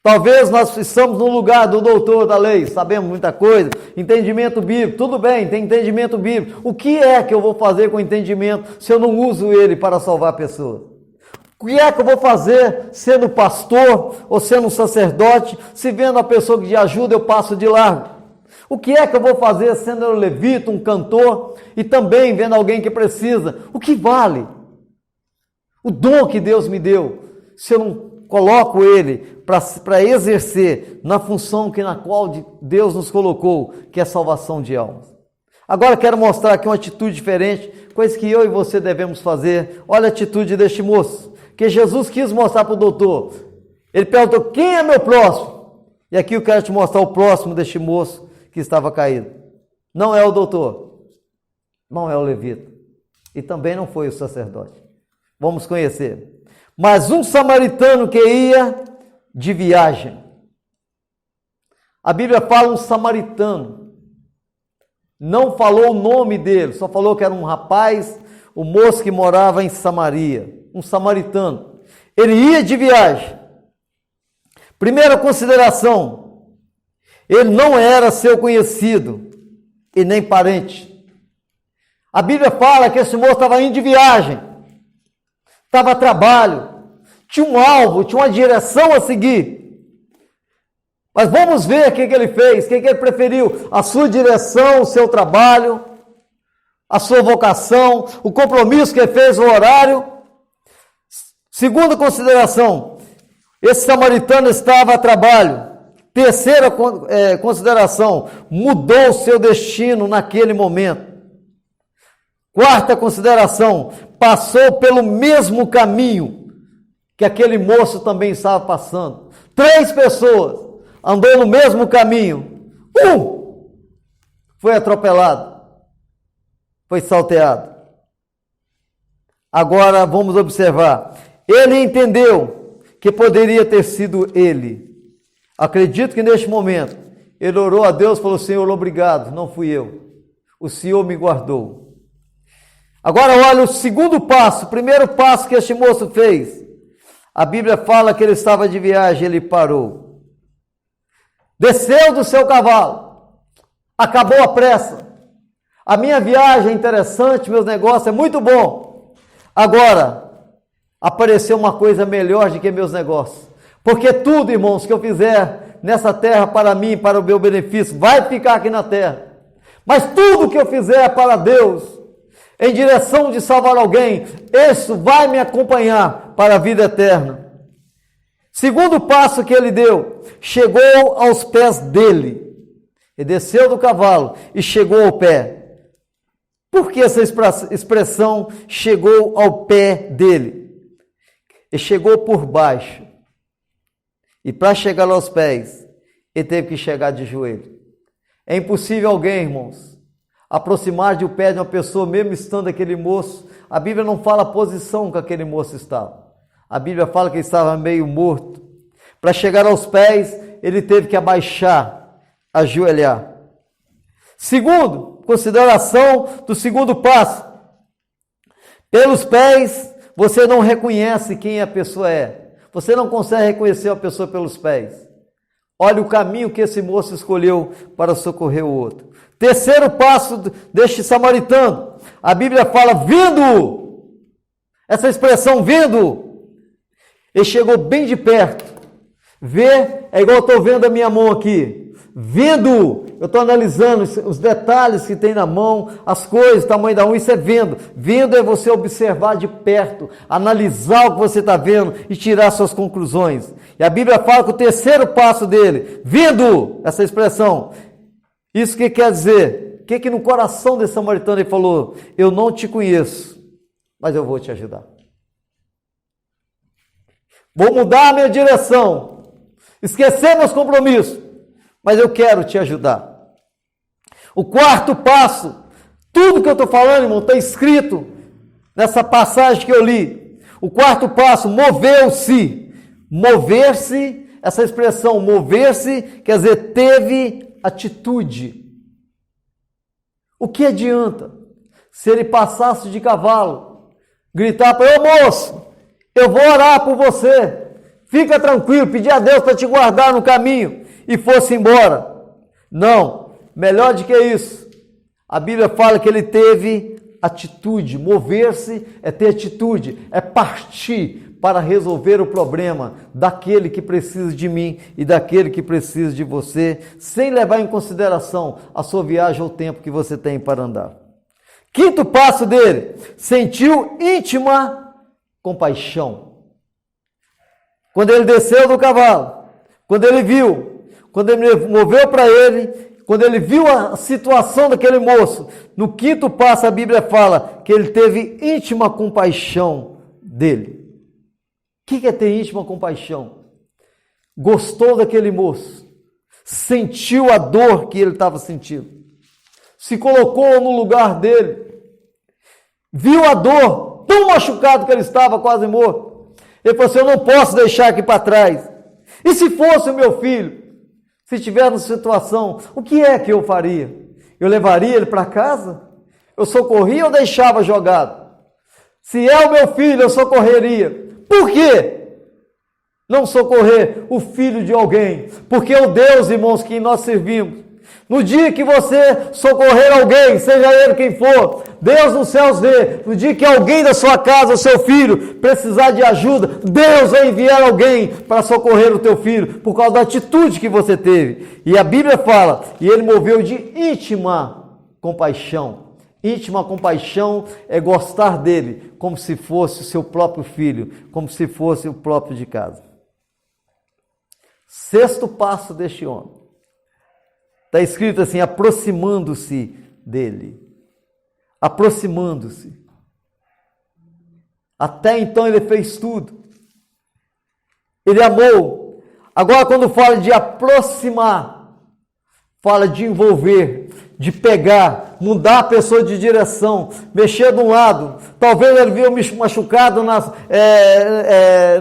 Talvez nós estamos no lugar do doutor da lei, sabemos muita coisa, entendimento bíblico, tudo bem, tem entendimento bíblico. O que é que eu vou fazer com o entendimento se eu não uso ele para salvar pessoas? O que é que eu vou fazer sendo pastor ou sendo um sacerdote, se vendo a pessoa que te ajuda eu passo de largo? O que é que eu vou fazer sendo um levita, um cantor e também vendo alguém que precisa? O que vale? O dom que Deus me deu, se eu não coloco ele para exercer na função na qual Deus nos colocou, que é a salvação de almas. Agora quero mostrar aqui uma atitude diferente, coisa que eu e você devemos fazer. Olha a atitude deste moço, que Jesus quis mostrar para o doutor. Ele perguntou, quem é meu próximo? E aqui eu quero te mostrar o próximo deste moço que estava caído. Não é o doutor, não é o levita, e também não foi o sacerdote. Vamos conhecer. Mas um samaritano que ia de viagem. A Bíblia fala um samaritano. Não falou o nome dele, só falou que era um rapaz, o moço que morava em Samaria. Um samaritano. Ele ia de viagem. Primeira consideração, ele não era seu conhecido e nem parente. A Bíblia fala que esse moço estava indo de viagem. Estava a trabalho, tinha um alvo, tinha uma direção a seguir. Mas vamos ver o que ele fez, o que ele preferiu, a sua direção, o seu trabalho, a sua vocação, o compromisso que ele fez, o horário. Segunda consideração, esse samaritano estava a trabalho. Terceira consideração, mudou o seu destino naquele momento. Quarta consideração, passou pelo mesmo caminho que aquele moço também estava passando. 3 pessoas andou no mesmo caminho. Um foi atropelado, foi salteado. Agora vamos observar. Ele entendeu que poderia ter sido ele. Acredito que neste momento ele orou a Deus e falou, Senhor, obrigado, não fui eu. O Senhor me guardou. Agora olha o segundo passo, o primeiro passo que este moço fez. A Bíblia fala que ele estava de viagem, ele parou. Desceu do seu cavalo. Acabou a pressa. A minha viagem é interessante, meus negócios é muito bom. Agora, apareceu uma coisa melhor do que meus negócios. Porque tudo, irmãos, que eu fizer nessa terra para mim, para o meu benefício, vai ficar aqui na terra. Mas tudo que eu fizer para Deus, em direção de salvar alguém, isso vai me acompanhar para a vida eterna. Segundo passo que ele deu, chegou aos pés dele. Ele desceu do cavalo e chegou ao pé. Por que essa expressão chegou ao pé dele? Ele chegou por baixo. E para chegar aos pés, ele teve que chegar de joelho. É impossível alguém, irmãos, aproximar de o pé de uma pessoa, mesmo estando aquele moço. A Bíblia não fala a posição que aquele moço estava. A Bíblia fala que ele estava meio morto. Para chegar aos pés, ele teve que abaixar, ajoelhar. Segundo, consideração do segundo passo. Pelos pés, você não reconhece quem a pessoa é. Você não consegue reconhecer a pessoa pelos pés. Olha o caminho que esse moço escolheu para socorrer o outro. Terceiro passo deste samaritano. A Bíblia fala, vendo-o. Essa expressão, vendo-o. Ele chegou bem de perto. Ver é igual eu estou vendo a minha mão aqui. Vendo-o, eu estou analisando os detalhes que tem na mão, as coisas, o tamanho da unha, isso é vendo. Vendo é você observar de perto, analisar o que você está vendo e tirar suas conclusões. E a Bíblia fala que o terceiro passo dele, vendo, essa expressão, isso que quer dizer? O que no coração desse samaritano ele falou? Eu não te conheço, mas eu vou te ajudar. Vou mudar a minha direção, esquecer meus compromissos, mas eu quero te ajudar. O quarto passo, tudo que eu estou falando, irmão, está escrito nessa passagem que eu li. O quarto passo, moveu-se. Mover-se, essa expressão mover-se, quer dizer, teve atitude. O que adianta se ele passasse de cavalo, gritar para ele, moço, eu vou orar por você, fica tranquilo, pedir a Deus para te guardar no caminho e fosse embora? Não, melhor do que isso, a Bíblia fala que ele teve atitude. Mover-se é ter atitude, é partir para resolver o problema daquele que precisa de mim e daquele que precisa de você, sem levar em consideração a sua viagem ou o tempo que você tem para andar. Quinto passo dele, sentiu íntima compaixão. Quando ele desceu do cavalo, quando ele viu, quando ele moveu para ele, quando ele viu a situação daquele moço, no quinto passo a Bíblia fala que ele teve íntima compaixão dele. O que é ter íntima compaixão? Gostou daquele moço, sentiu a dor que ele estava sentindo, se colocou no lugar dele, viu a dor, tão machucado que ele estava, quase morto. Ele falou assim, eu não posso deixar aqui para trás. E se fosse o meu filho, se estiver nessa situação, o que é que eu faria? Eu levaria ele para casa? Eu socorria ou deixava jogado? Se é o meu filho, eu socorreria. Por quê? Não socorrer o filho de alguém? Porque o Deus, irmãos, que nós servimos, no dia que você socorrer alguém, seja ele quem for, Deus nos céus vê, no dia que alguém da sua casa, o seu filho, precisar de ajuda, Deus vai enviar alguém para socorrer o teu filho, por causa da atitude que você teve. E a Bíblia fala, e ele moveu de íntima compaixão. Íntima compaixão é gostar dele, como se fosse o seu próprio filho, como se fosse o próprio de casa. Sexto passo deste homem. Está escrito assim, aproximando-se dele. Aproximando-se. Até então ele fez tudo. Ele amou. Agora quando fala de aproximar, fala de envolver, de pegar, mudar a pessoa de direção, mexer de um lado. Talvez ele viu machucado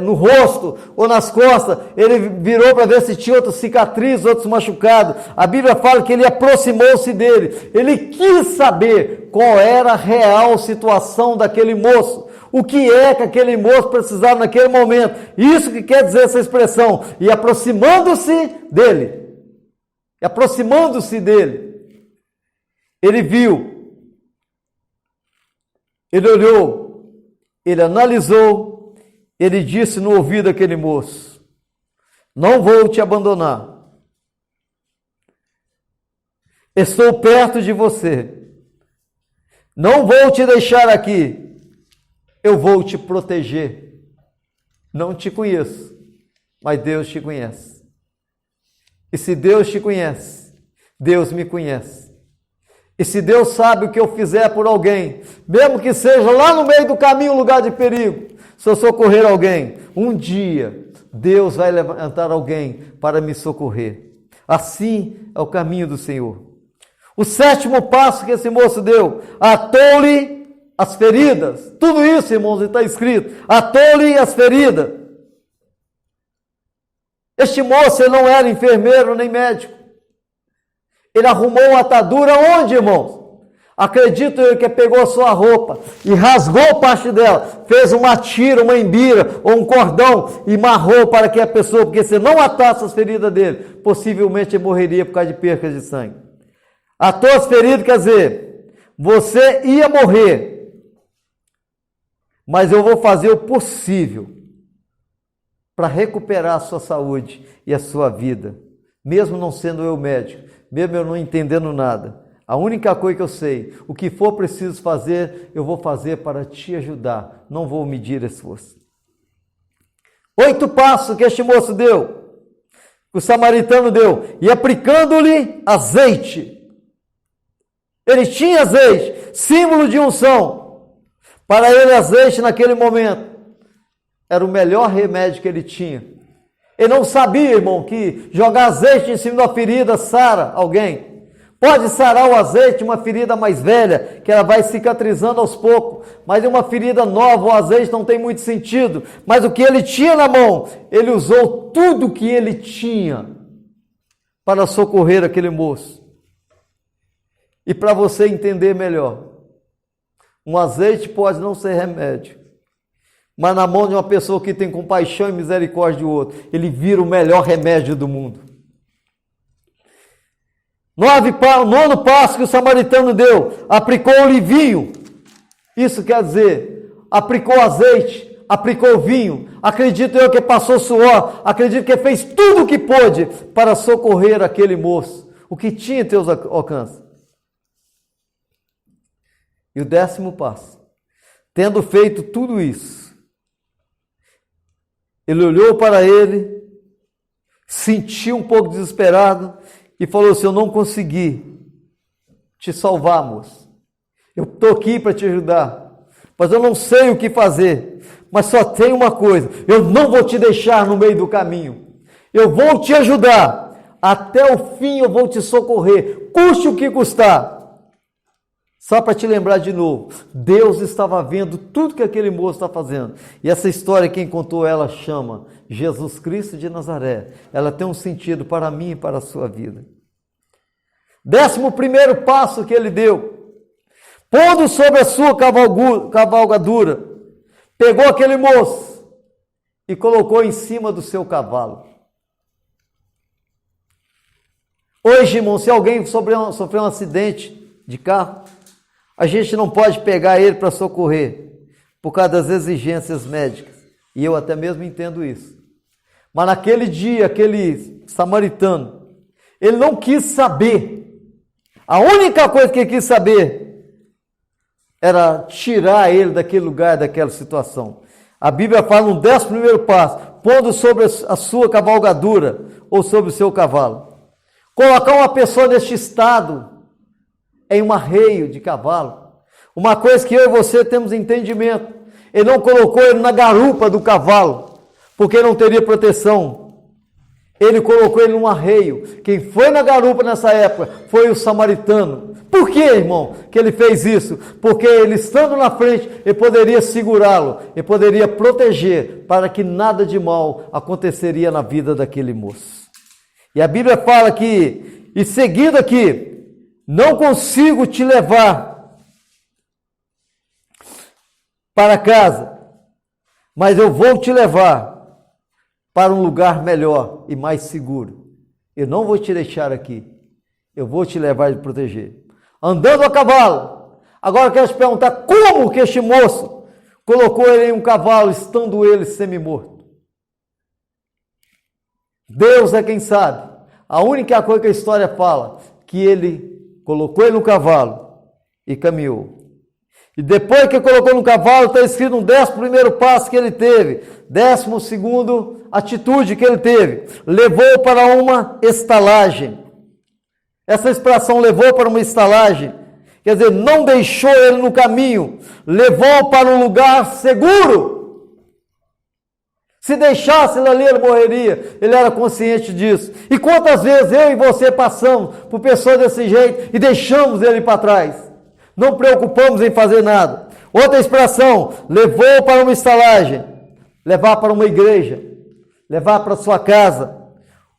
no rosto ou nas costas. Ele virou para ver se tinha outras cicatrizes, outros machucados. A Bíblia fala que ele aproximou-se dele. Ele quis saber qual era a real situação daquele moço. O que é que aquele moço precisava naquele momento. Isso que quer dizer essa expressão. E aproximando-se dele. E aproximando-se dele. Ele viu, ele olhou, ele analisou, ele disse no ouvido daquele moço, não vou te abandonar, estou perto de você, não vou te deixar aqui, eu vou te proteger, não te conheço, mas Deus te conhece, e se Deus te conhece, Deus me conhece. E se Deus sabe o que eu fizer por alguém, mesmo que seja lá no meio do caminho um lugar de perigo, se eu socorrer alguém, um dia Deus vai levantar alguém para me socorrer. Assim é o caminho do Senhor. O sétimo passo que esse moço deu, atou-lhe as feridas. Tudo isso, irmãos, está escrito. Atou-lhe as feridas. Este moço ele não era enfermeiro nem médico. Ele arrumou uma atadura onde, irmãos? Acredito eu que pegou a sua roupa e rasgou parte dela, fez uma tira, uma embira ou um cordão e marrou para que a pessoa, porque se não atasse as feridas dele, possivelmente ele morreria por causa de perca de sangue. Atou as feridas, quer dizer, você ia morrer, mas eu vou fazer o possível para recuperar a sua saúde e a sua vida, mesmo não sendo eu médico. mesmo eu não entendendo nada. A única coisa que eu sei, o que for preciso fazer, eu vou fazer para te ajudar. Não vou medir esforço. 8 passos que este moço deu, que o samaritano deu, e aplicando-lhe azeite. Ele tinha azeite, símbolo de unção. Para ele, azeite naquele momento era o melhor remédio que ele tinha. Ele não sabia, irmão, que jogar azeite em cima de uma ferida sara alguém. Pode sarar o azeite, uma ferida mais velha, que ela vai cicatrizando aos poucos, mas em uma ferida nova, o azeite não tem muito sentido. Mas o que ele tinha na mão, ele usou tudo o que ele tinha para socorrer aquele moço. E para você entender melhor, um azeite pode não ser remédio, mas na mão de uma pessoa que tem compaixão e misericórdia do outro, ele vira o melhor remédio do mundo. 9º passo que o samaritano deu, aplicou-lhe vinho. Isso quer dizer, aplicou azeite, aplicou vinho. Acredito eu que passou suor, acredito que fez tudo o que pôde para socorrer aquele moço, o que tinha em teus alcances. E o 10º passo, tendo feito tudo isso, ele olhou para ele, sentiu um pouco desesperado e falou assim: eu não consegui te salvar, moço. Eu estou aqui para te ajudar, mas eu não sei o que fazer. Mas só tem uma coisa: eu não vou te deixar no meio do caminho. Eu vou te ajudar. Até o fim eu vou te socorrer, custe o que custar. Só para te lembrar de novo, Deus estava vendo tudo que aquele moço está fazendo. E essa história, quem contou ela chama Jesus Cristo de Nazaré. Ela tem um sentido para mim e para a sua vida. 11º passo que ele deu, pondo sobre a sua cavalgadura, pegou aquele moço e colocou em cima do seu cavalo. Hoje, irmão, se alguém sofreu um acidente de carro, a gente não pode pegar ele para socorrer, por causa das exigências médicas. E eu até mesmo entendo isso. Mas naquele dia, aquele samaritano, ele não quis saber. A única coisa que ele quis saber era tirar ele daquele lugar, daquela situação. A Bíblia fala no 11º passo, pondo sobre a sua cavalgadura, ou sobre o seu cavalo. Colocar uma pessoa neste estado, em um arreio de cavalo. Uma coisa que eu e você temos entendimento. Ele não colocou ele na garupa do cavalo, porque não teria proteção. Ele colocou ele num arreio. Quem foi na garupa nessa época foi o samaritano. Por que, irmão, que ele fez isso? Porque ele estando na frente, ele poderia segurá-lo, ele poderia proteger, para que nada de mal aconteceria na vida daquele moço. E a Bíblia fala que, e seguindo aqui, não consigo te levar para casa, mas eu vou te levar para um lugar melhor e mais seguro. Eu não vou te deixar aqui, eu vou te levar e proteger. Andando a cavalo. Agora eu quero te perguntar, como que este moço colocou ele em um cavalo, estando ele semi-morto? Deus é quem sabe. A única coisa que a história fala, que ele colocou ele no cavalo e caminhou. E depois que colocou no cavalo, está escrito no 11º passo que ele teve, 12º atitude que ele teve, levou para uma estalagem. Essa expressão, levou para uma estalagem, quer dizer, não deixou ele no caminho, levou para um lugar seguro. Se deixasse ele ali, ele morreria. Ele era consciente disso. E quantas vezes eu e você passamos por pessoas desse jeito e deixamos ele para trás? Não preocupamos em fazer nada. Outra expressão, levou para uma estalagem, levar para uma igreja, levar para sua casa,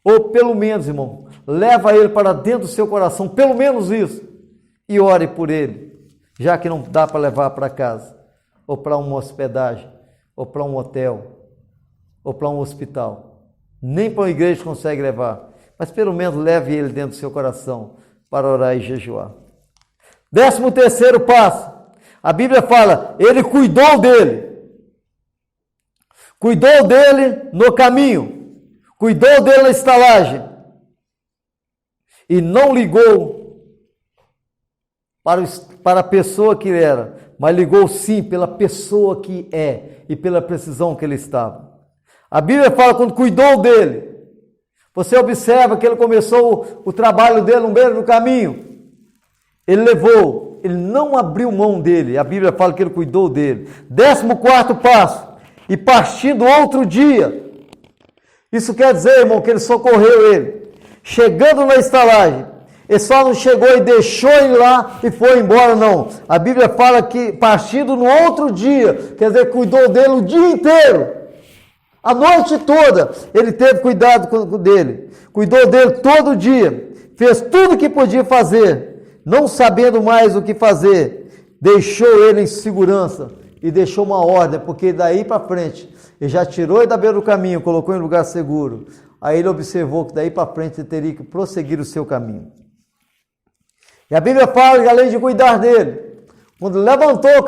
ou pelo menos, irmão, leva ele para dentro do seu coração, pelo menos isso, e ore por ele, já que não dá para levar para casa, ou para uma hospedagem, ou para um hotel, ou para um hospital. Nem para uma igreja consegue levar, mas pelo menos leve ele dentro do seu coração para orar e jejuar. 13º passo, a Bíblia fala, ele cuidou dele no caminho, cuidou dele na estalagem, e não ligou para a pessoa que ele era, mas ligou sim pela pessoa que é e pela precisão que ele estava. A Bíblia fala quando cuidou dele. Você observa que ele começou o trabalho dele no meio do caminho. Ele levou, ele não abriu mão dele. A Bíblia fala que ele cuidou dele. 14º passo, e partindo outro dia. Isso quer dizer, irmão, que ele socorreu ele. Chegando na estalagem, ele só não chegou e deixou ele lá e foi embora, não. A Bíblia fala que partindo no outro dia, quer dizer, cuidou dele o dia inteiro. A noite toda, ele teve cuidado dele. Cuidou dele todo dia. Fez tudo o que podia fazer. Não sabendo mais o que fazer, deixou ele em segurança e deixou uma ordem, porque daí para frente, ele já tirou ele da beira do caminho, colocou em lugar seguro. Aí ele observou que daí para frente ele teria que prosseguir o seu caminho. E a Bíblia fala que além de cuidar dele, quando levantou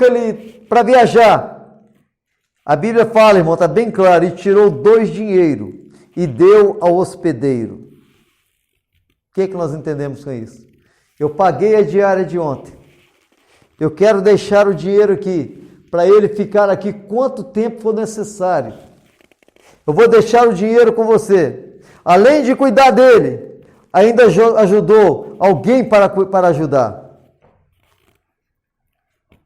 para viajar, a Bíblia fala, irmão, está bem claro, e tirou 2 dinheiros e deu ao hospedeiro. O que nós entendemos com isso? Eu paguei a diária de ontem. Eu quero deixar o dinheiro aqui, para ele ficar aqui quanto tempo for necessário. Eu vou deixar o dinheiro com você. Além de cuidar dele, ainda ajudou alguém para ajudar.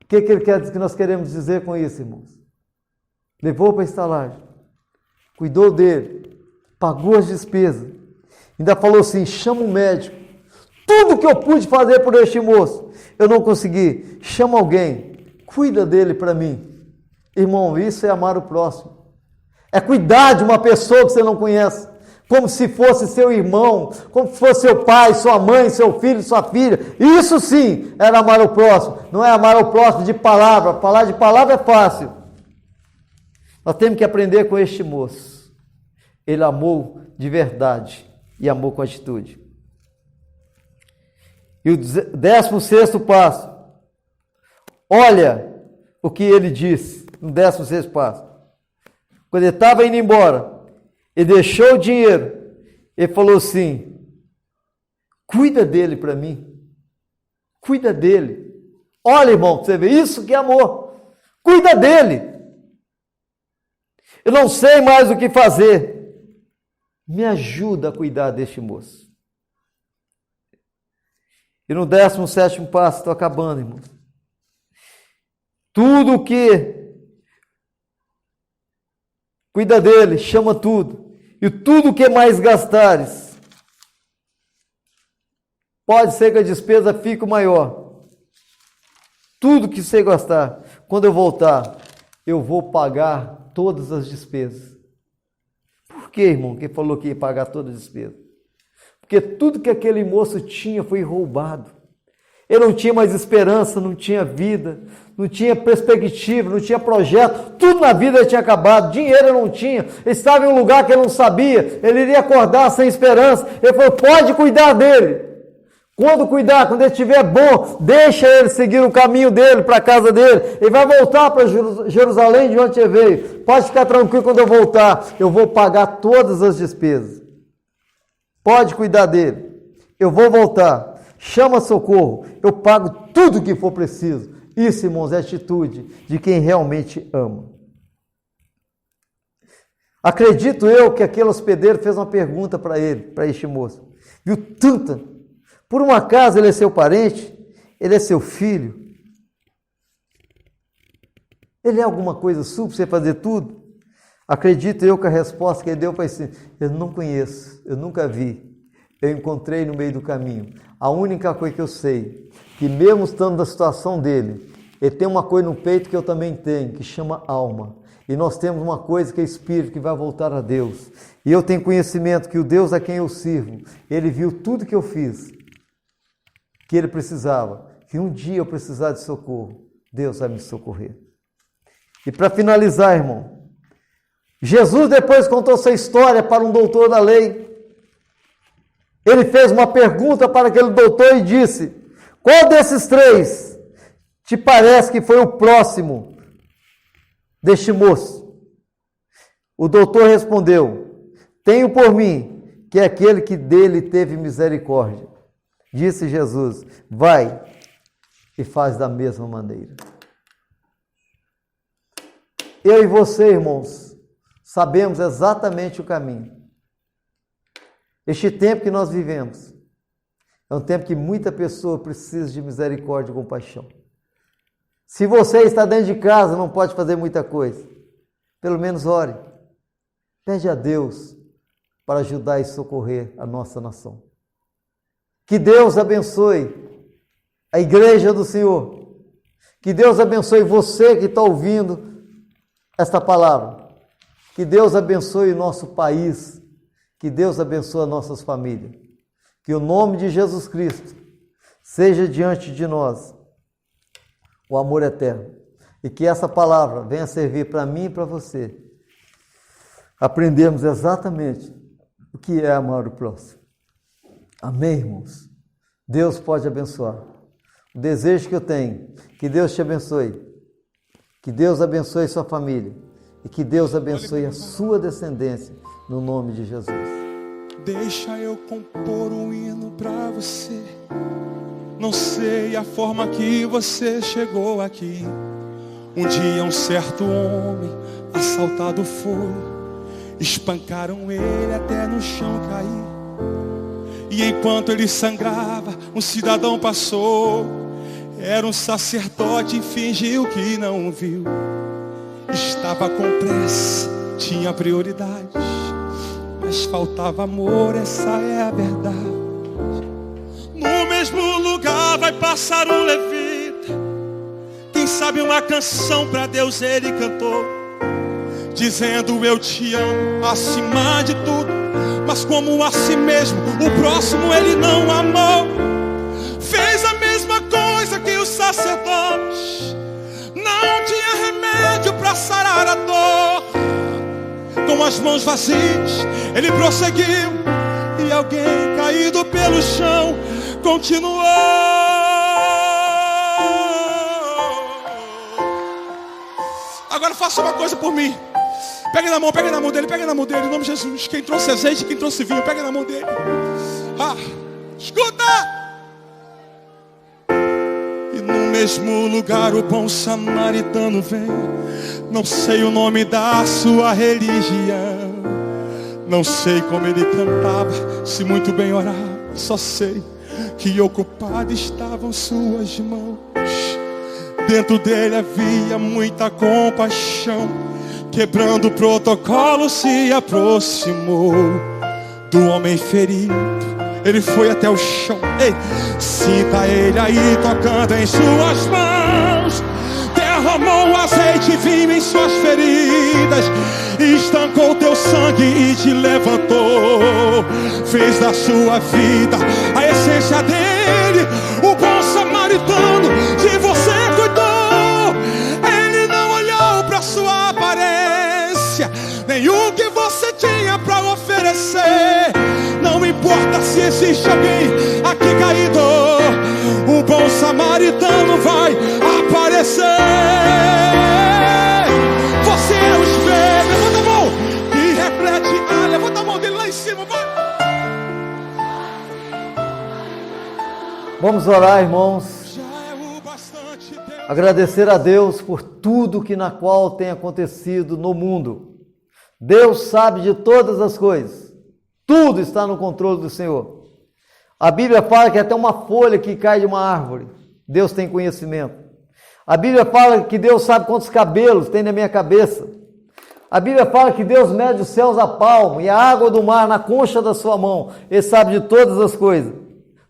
O que ele quer que nós queremos dizer com isso, irmãos? Levou para a estalagem, cuidou dele, pagou as despesas, ainda falou assim, chama um médico. Tudo que eu pude fazer por este moço, eu não consegui. Chama alguém, cuida dele para mim. Irmão, isso é amar o próximo. É cuidar de uma pessoa que você não conhece, como se fosse seu irmão, como se fosse seu pai, sua mãe, seu filho, sua filha. Isso sim era amar o próximo. Não é amar o próximo de palavra. Falar de palavra é fácil. Nós temos que aprender com este moço. Ele amou de verdade e amou com atitude. E o 16º passo. Olha o que ele disse no 16º passo. Quando ele estava indo embora, ele deixou o dinheiro. Ele falou assim, cuida dele para mim. Cuida dele. Olha, irmão, você vê isso que é amor. Cuida dele. Eu não sei mais o que fazer. Me ajuda a cuidar deste moço. E no 17º passo, estou acabando, irmão. Tudo que cuida dele, chama tudo. E tudo que mais gastares, pode ser que a despesa fique maior. Tudo que você gastar, quando eu voltar, eu vou pagar todas as despesas. Por que, irmão, que falou que ia pagar todas as despesas? Porque tudo que aquele moço tinha foi roubado. Ele não tinha mais esperança, não tinha vida, não tinha perspectiva, não tinha projeto. Tudo na vida ele tinha acabado, dinheiro ele não tinha. Ele estava em um lugar que ele não sabia, ele iria acordar sem esperança. Ele falou, pode cuidar dele. Quando cuidar, quando ele estiver bom, deixa ele seguir o caminho dele, para a casa dele. Ele vai voltar para Jerusalém, de onde ele veio. Pode ficar tranquilo, quando eu voltar, eu vou pagar todas as despesas. Pode cuidar dele. Eu vou voltar. Chama socorro. Eu pago tudo que for preciso. Isso, irmãos, é atitude de quem realmente ama. Acredito eu que aquele hospedeiro fez uma pergunta para ele, para este moço. Viu tanta... Por um acaso ele é seu parente? Ele é seu filho? Ele é alguma coisa sua para você fazer tudo? Acredito eu que a resposta que ele deu foi assim, eu não conheço, eu nunca vi, eu encontrei no meio do caminho. A única coisa que eu sei, que mesmo estando na situação dele, ele tem uma coisa no peito que eu também tenho, que chama alma. E nós temos uma coisa que é espírito, que vai voltar a Deus. E eu tenho conhecimento que o Deus a quem eu sirvo, ele viu tudo que eu fiz, que ele precisava, que um dia eu precisar de socorro, Deus vai me socorrer. E para finalizar, irmão, Jesus depois contou essa história para um doutor da lei. Ele fez uma pergunta para aquele doutor e disse, qual desses 3 te parece que foi o próximo deste moço? O doutor respondeu, tenho por mim que é aquele que dele teve misericórdia. Disse Jesus: vai e faz da mesma maneira. Eu e você, irmãos, sabemos exatamente o caminho. Este tempo que nós vivemos é um tempo que muita pessoa precisa de misericórdia e compaixão. Se você está dentro de casa, não pode fazer muita coisa, pelo menos ore. Pede a Deus para ajudar e socorrer a nossa nação. Que Deus abençoe a igreja do Senhor. Que Deus abençoe você que está ouvindo esta palavra. Que Deus abençoe o nosso país. Que Deus abençoe as nossas famílias. Que o nome de Jesus Cristo seja diante de nós o amor eterno. E que essa palavra venha servir para mim e para você. Aprendermos exatamente o que é amar o próximo. Amém, irmãos? Deus pode abençoar. O desejo que eu tenho, que Deus te abençoe. Que Deus abençoe sua família. E que Deus abençoe a sua descendência, no nome de Jesus. Deixa eu compor um hino pra você. Não sei a forma que você chegou aqui. Um dia um certo homem assaltado foi. Espancaram ele até no chão cair. E enquanto ele sangrava, um cidadão passou. Era um sacerdote e fingiu que não viu. Estava com pressa, tinha prioridades, mas faltava amor, essa é a verdade. No mesmo lugar vai passar um levita. Quem sabe uma canção pra Deus ele cantou, dizendo eu te amo acima de tudo. Mas como a si mesmo, o próximo ele não amou. Fez a mesma coisa que o sacerdote. Não tinha remédio para sarar a dor. Com as mãos vazias, ele prosseguiu. E alguém caído pelo chão continuou. Agora faça uma coisa por mim. Pega na mão dele, pega na mão dele, em nome de Jesus. Quem trouxe azeite, quem trouxe vinho, pega na mão dele. Escuta! E no mesmo lugar o bom samaritano vem. Não sei o nome da sua religião, não sei como ele cantava, se muito bem orava. Só sei que ocupadas estavam suas mãos. Dentro dele havia muita compaixão. Quebrando o protocolo se aproximou do homem ferido. Ele foi até o chão. Ei, sinta ele aí tocando em suas mãos. Derramou azeite e vinho em suas feridas. Estancou teu sangue e te levantou. Fez da sua vida a essência dele. O bom samaritano de você cuidou. Ele não olhou pra sua aparência, nem o que você tinha pra oferecer. Não importa se existe alguém aqui caído, o bom samaritano vai aparecer. Você é o espelho, levanta a mão e reflete. Levanta a mão dele lá em cima, vai. Vamos orar, irmãos. Agradecer a Deus por tudo que na qual tem acontecido no mundo. Deus sabe de todas as coisas. Tudo está no controle do Senhor. A Bíblia fala que até uma folha que cai de uma árvore, Deus tem conhecimento. A Bíblia fala que Deus sabe quantos cabelos tem na minha cabeça. A Bíblia fala que Deus mede os céus a palmo e a água do mar na concha da sua mão. Ele sabe de todas as coisas.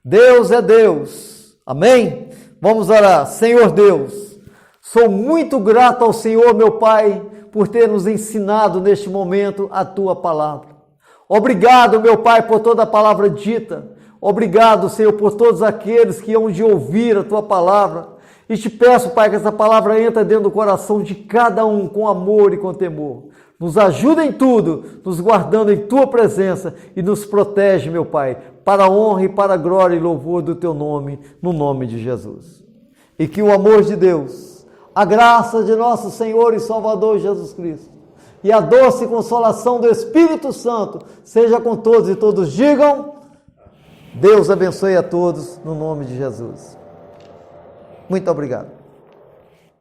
Deus é Deus. Amém? Vamos orar. Senhor Deus, sou muito grato ao Senhor, meu Pai, por ter nos ensinado neste momento a Tua palavra. Obrigado, meu Pai, por toda a palavra dita. Obrigado, Senhor, por todos aqueles que hão de ouvir a Tua palavra. E te peço, Pai, que essa palavra entre dentro do coração de cada um com amor e com temor. Nos ajuda em tudo, nos guardando em Tua presença e nos protege, meu Pai, para a honra e para a glória e louvor do Teu nome, no nome de Jesus. E que o amor de Deus, a graça de nosso Senhor e Salvador Jesus Cristo e a doce consolação do Espírito Santo seja com todos e todos digam... Deus abençoe a todos, no nome de Jesus. Muito obrigado.